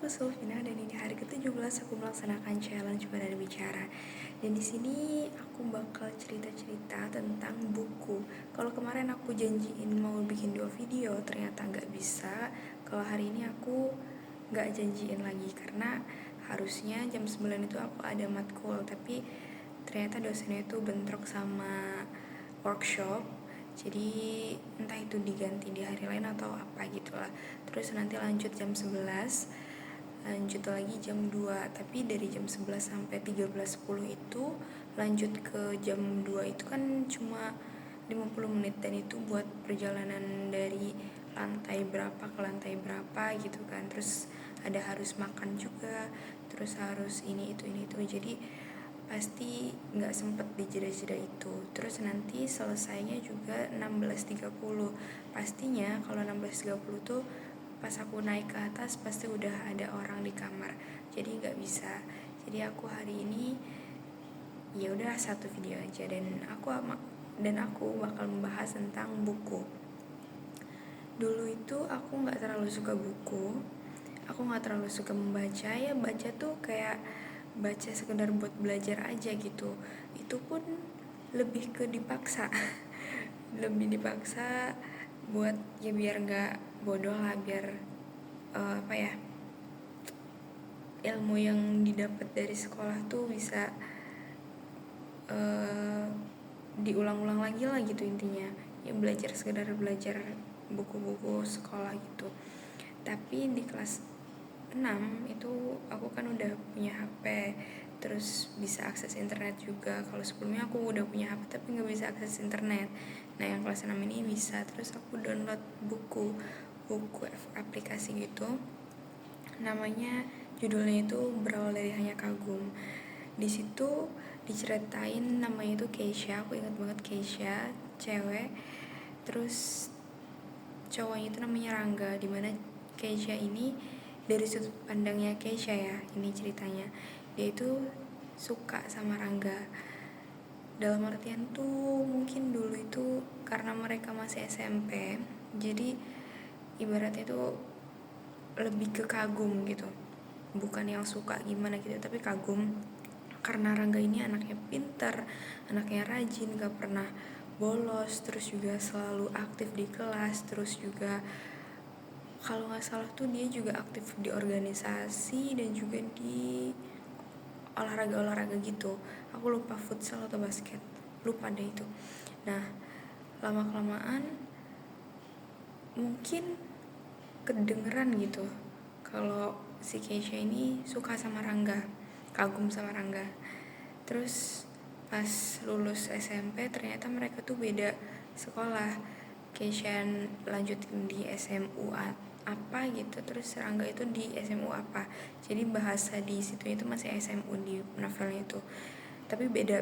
aku Sulfina dan ini hari ke-17 aku melaksanakan challenge pada bicara. Dan di sini aku bakal cerita-cerita tentang buku. Kalau kemarin aku janjiin mau bikin 2 video, ternyata nggak bisa. Kalau hari ini aku nggak janjiin lagi karena harusnya jam 9 itu aku ada matkul, tapi ternyata dosennya itu bentrok sama workshop. Jadi entah itu diganti di hari lain atau apa gitulah. Terus nanti lanjut jam 11, lanjut lagi jam 2. Tapi dari jam 11 sampai 13.10 itu lanjut ke jam 2 itu kan cuma 50 menit, dan itu buat perjalanan dari lantai berapa ke lantai berapa gitu kan. Terus ada harus makan juga, terus harus ini itu. Jadi pasti nggak sempet di jeda-jeda itu. Terus nanti selesainya juga 16.30. Pastinya kalau 16.30 tuh pas aku naik ke atas pasti udah ada orang di kamar, jadi nggak bisa. Jadi aku hari ini ya udah satu video aja, dan aku bakal membahas tentang buku. Dulu itu aku nggak terlalu suka buku, aku nggak terlalu suka membaca. Ya baca tuh kayak baca sekedar buat belajar aja gitu, itu pun lebih ke dipaksa lebih dipaksa buat ya biar nggak bodoh lah, biar ilmu yang didapat dari sekolah tuh bisa diulang-ulang lagi lah gitu intinya. Ya belajar, sekedar belajar buku-buku sekolah gitu. Tapi di kelas 6 itu aku kan udah punya HP, terus bisa akses internet juga. Kalau sebelumnya aku udah punya HP tapi nggak bisa akses internet. Nah yang kelas 6 ini bisa. Terus aku download buku aplikasi gitu, namanya, judulnya itu Berawal dari Hanya Kagum. Di situ diceritain, namanya itu Keisha, aku ingat banget Keisha, cewek. Terus cowoknya itu namanya Rangga, dimana Keisha ini dari sudut pandangnya Keisha ya, ini ceritanya. Dia itu suka sama Rangga. Dalam artian tuh mungkin dulu itu karena mereka masih SMP, jadi ibaratnya tuh lebih ke kagum gitu. Bukan yang suka gimana gitu, tapi kagum. Karena Rangga ini anaknya pintar, anaknya rajin, gak pernah bolos, terus juga selalu aktif di kelas. Terus juga kalau gak salah tuh dia juga aktif di organisasi dan juga di olahraga gitu. Aku lupa futsal atau basket, lupa deh itu. Nah lama kelamaan mungkin kedengeran gitu kalau si Keisha ini suka sama Rangga, kagum sama Rangga. Terus pas lulus SMP ternyata mereka tuh beda sekolah. Keisha lanjutin di SMU apa gitu, terus Rangga itu di SMU apa. Jadi bahasa di situ itu masih SMU di novelnya itu, tapi beda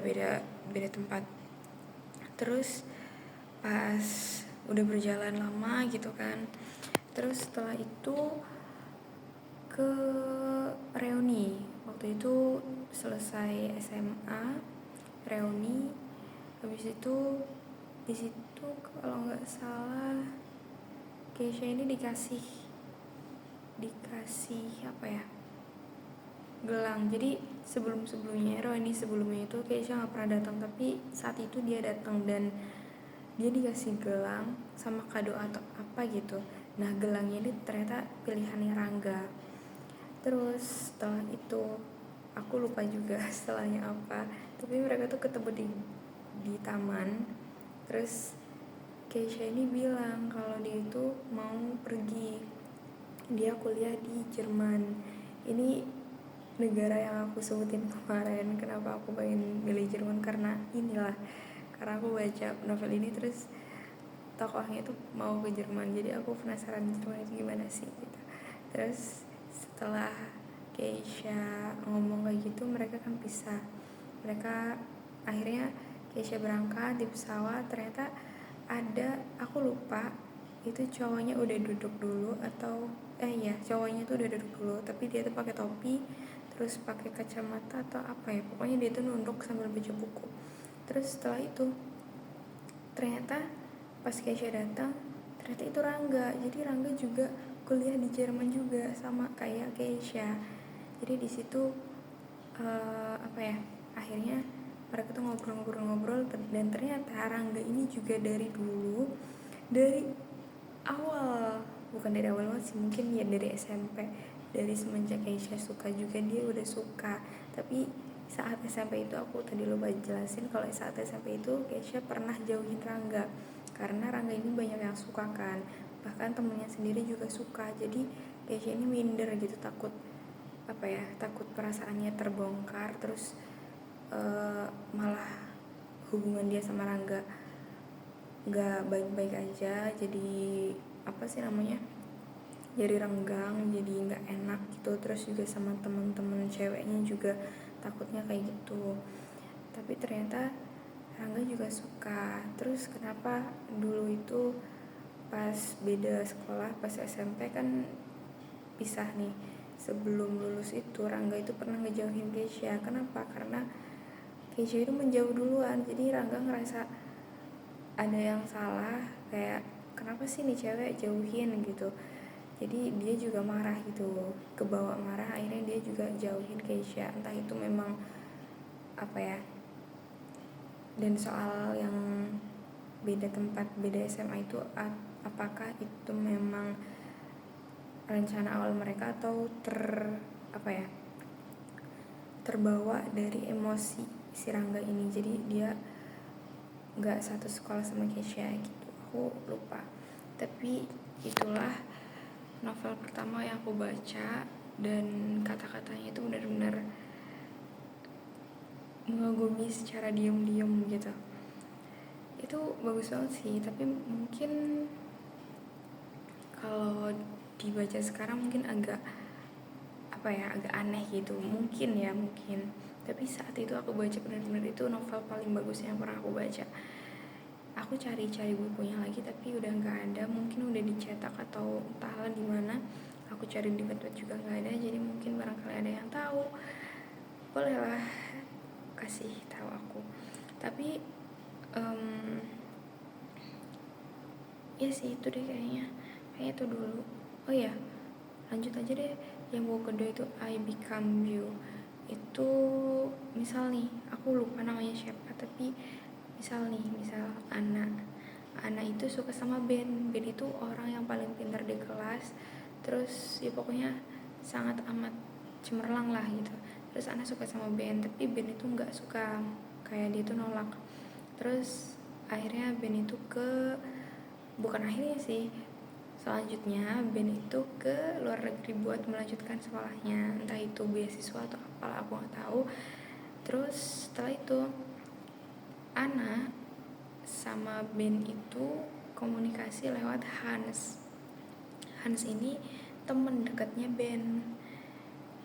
tempat. Terus pas udah berjalan lama gitu kan, terus setelah itu ke reuni. Waktu itu selesai SMA, reuni. Habis itu di situ kalau nggak salah Keisha ini dikasih apa ya, gelang. Jadi sebelumnya reuni sebelumnya itu Keisha nggak pernah datang, tapi saat itu dia datang dan dia dikasih gelang sama kado atau apa gitu. Nah gelangnya ini ternyata pilihannya Rangga. Terus setelah itu aku lupa juga setelahnya apa, tapi mereka tuh ketemu di taman. Terus Keisha ini bilang kalau dia itu mau pergi, dia kuliah di Jerman. Ini negara yang aku sebutin kemarin. Kenapa aku pengen milih Jerman, karena aku baca novel ini terus tokohnya itu mau ke Jerman, jadi aku penasaran Jerman itu gimana sih gitu. Terus setelah Keisha ngomong kayak gitu, mereka kan pisah. Akhirnya Keisha berangkat di pesawat, ternyata aku lupa itu cowoknya udah duduk dulu atau cowoknya tuh udah duduk dulu, tapi dia tuh pakai topi, terus pakai kacamata atau apa ya, pokoknya dia tuh nunduk sambil baca buku. Terus setelah itu ternyata pas Keisha datang, ternyata itu Rangga. Jadi Rangga juga kuliah di Jerman juga sama kayak Keisha. Jadi di situ akhirnya mereka tuh ngobrol-ngobrol dan ternyata Rangga ini juga dari dulu, dari awal, bukan dari awal banget sih, mungkin ya dari SMP, dari semenjak Keisha suka juga dia udah suka. Tapi saat SMP itu aku tadi lupa jelasin kalau saat SMP itu Keisha pernah jauhin Rangga karena Rangga ini banyak yang suka kan, bahkan temennya sendiri juga suka. Jadi Keisha ini minder gitu, takut takut perasaannya terbongkar, terus malah hubungan dia sama Rangga nggak baik-baik aja, jadi jadi renggang, jadi nggak enak gitu. Terus juga sama teman-teman ceweknya juga takutnya kayak gitu. Tapi ternyata Rangga juga suka. Terus kenapa dulu itu pas beda sekolah, pas SMP kan pisah nih, sebelum lulus itu Rangga itu pernah ngejauhin Keisha. Kenapa? Karena Keisha itu menjauh duluan, jadi Rangga ngerasa ada yang salah, kayak kenapa sih nih cewek jauhin gitu. Jadi dia juga marah gitu, kebawa marah, akhirnya dia juga jauhin Keisha. Entah itu memang dan soal yang beda tempat, beda SMA itu apakah itu memang rencana awal mereka atau terbawa dari emosi si Rangga ini. Jadi dia nggak satu sekolah sama Keisha gitu, aku lupa. Tapi itulah novel pertama yang aku baca, dan kata-katanya itu benar-benar mengagumi secara diam-diam gitu. Itu bagus banget sih, tapi mungkin kalau dibaca sekarang mungkin agak agak aneh gitu, mungkin. Tapi saat itu aku baca benar-benar itu novel paling bagus yang pernah aku baca. Aku cari-cari bukunya lagi tapi udah nggak ada, mungkin udah dicetak atau entahlah di mana. Aku cari di Wattpad juga nggak ada, jadi mungkin barangkali ada yang tahu, bolehlah kasih tahu aku. Tapi ya sih itu deh kayaknya itu dulu. Oh ya, lanjut aja deh. Yang buku kedua itu I Become You. Itu misal nih, aku lupa namanya siapa, tapi misal Ana itu suka sama Ben itu orang yang paling pintar di kelas. Terus ya pokoknya sangat amat cemerlang lah gitu. Terus Ana suka sama Ben, tapi Ben itu nggak suka, kayak dia tuh nolak. Terus akhirnya Ben itu selanjutnya Ben itu ke luar negeri buat melanjutkan sekolahnya, entah itu beasiswa atau apalah, aku nggak tahu. Terus setelah itu Ana sama Ben itu komunikasi lewat Hans ini temen dekatnya Ben.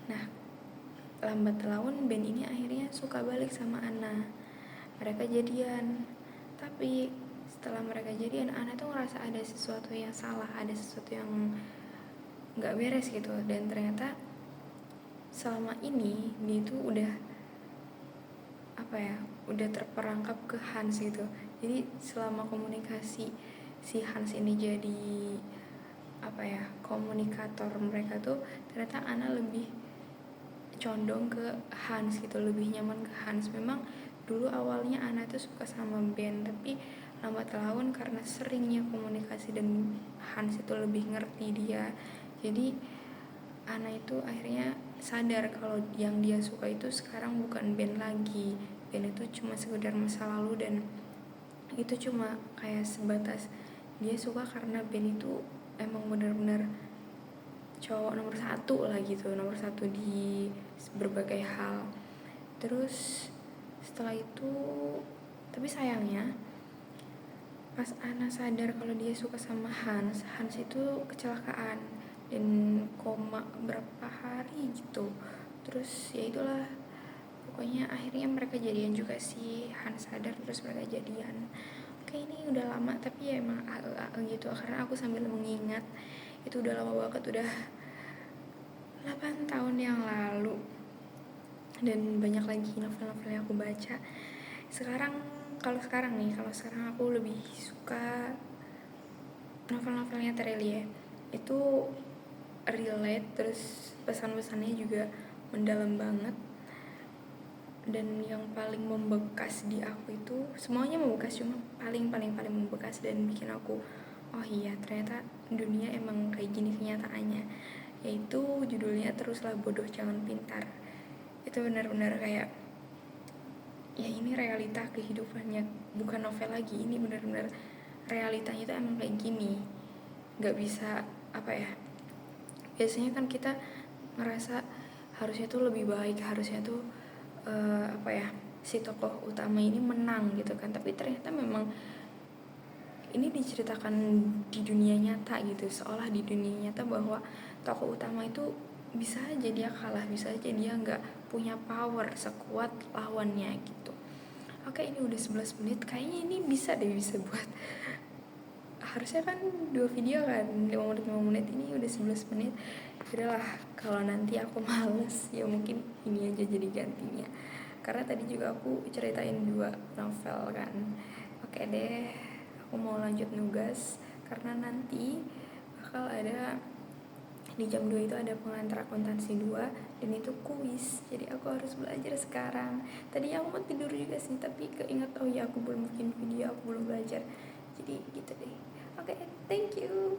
Nah, lambat laun Ben ini akhirnya suka balik sama Ana, mereka jadian. Tapi setelah mereka jadian, Ana tuh ngerasa ada sesuatu yang salah, ada sesuatu yang gak beres gitu. Dan ternyata selama ini dia tuh udah terperangkap ke Hans gitu. Jadi selama komunikasi si Hans ini jadi komunikator mereka tuh, ternyata Ana lebih condong ke Hans gitu, lebih nyaman ke Hans. Memang dulu awalnya Ana tuh suka sama Ben, tapi lambat laun karena seringnya komunikasi dan Hans itu lebih ngerti dia, jadi Ana itu akhirnya sadar kalau yang dia suka itu sekarang bukan Ben lagi. Ben itu cuma sekedar masa lalu, dan itu cuma kayak sebatas dia suka karena Ben itu emang benar-benar cowok nomor satu di berbagai hal. Terus setelah itu, tapi sayangnya pas Ana sadar kalau dia suka sama Hans itu kecelakaan dan koma berapa hari gitu. Terus ya itulah, pokoknya akhirnya mereka jadian juga sih. Hans sadar terus mereka jadian. Oke, ini udah lama tapi ya emang gitu, karena aku sambil mengingat itu udah lama banget, udah 8 tahun yang lalu, dan banyak lagi novel-novel yang aku baca. Kalau sekarang aku lebih suka novel-novelnya Terelie. Itu relate, terus pesan-pesannya juga mendalam banget. Dan yang paling membekas di aku itu, semuanya membekas, cuma paling membekas dan bikin aku oh iya ternyata dunia emang kayak gini kenyataannya, yaitu judulnya Teruslah Bodoh Jangan Pintar. Itu benar-benar kayak ya ini realita kehidupannya, bukan novel lagi, ini benar-benar realitanya itu emang kayak gini. Gak bisa apa ya, biasanya kan kita ngerasa harusnya tuh lebih baik, harusnya tuh apa ya, si tokoh utama ini menang gitu kan, tapi ternyata memang ini diceritakan di dunia nyata gitu, seolah di dunia nyata bahwa tokoh utama itu bisa aja dia kalah, bisa aja dia nggak punya power sekuat lawannya gitu. Oke, ini udah 11 menit, kayaknya ini bisa buat, harusnya kan 2 video kan 5 menit, ini udah 11 menit. Udahlah, kalau nanti aku males ya mungkin ini aja jadi gantinya, karena tadi juga aku ceritain 2 novel kan. Oke deh, aku mau lanjut nugas karena nanti bakal ada di jam 2 itu ada pengantar akuntansi 2 dan itu kuis, jadi aku harus belajar sekarang. Tadi aku mau tidur juga sih, tapi keinget oh ya aku belum bikin video, aku belum belajar, jadi gitu deh. Oke, thank you.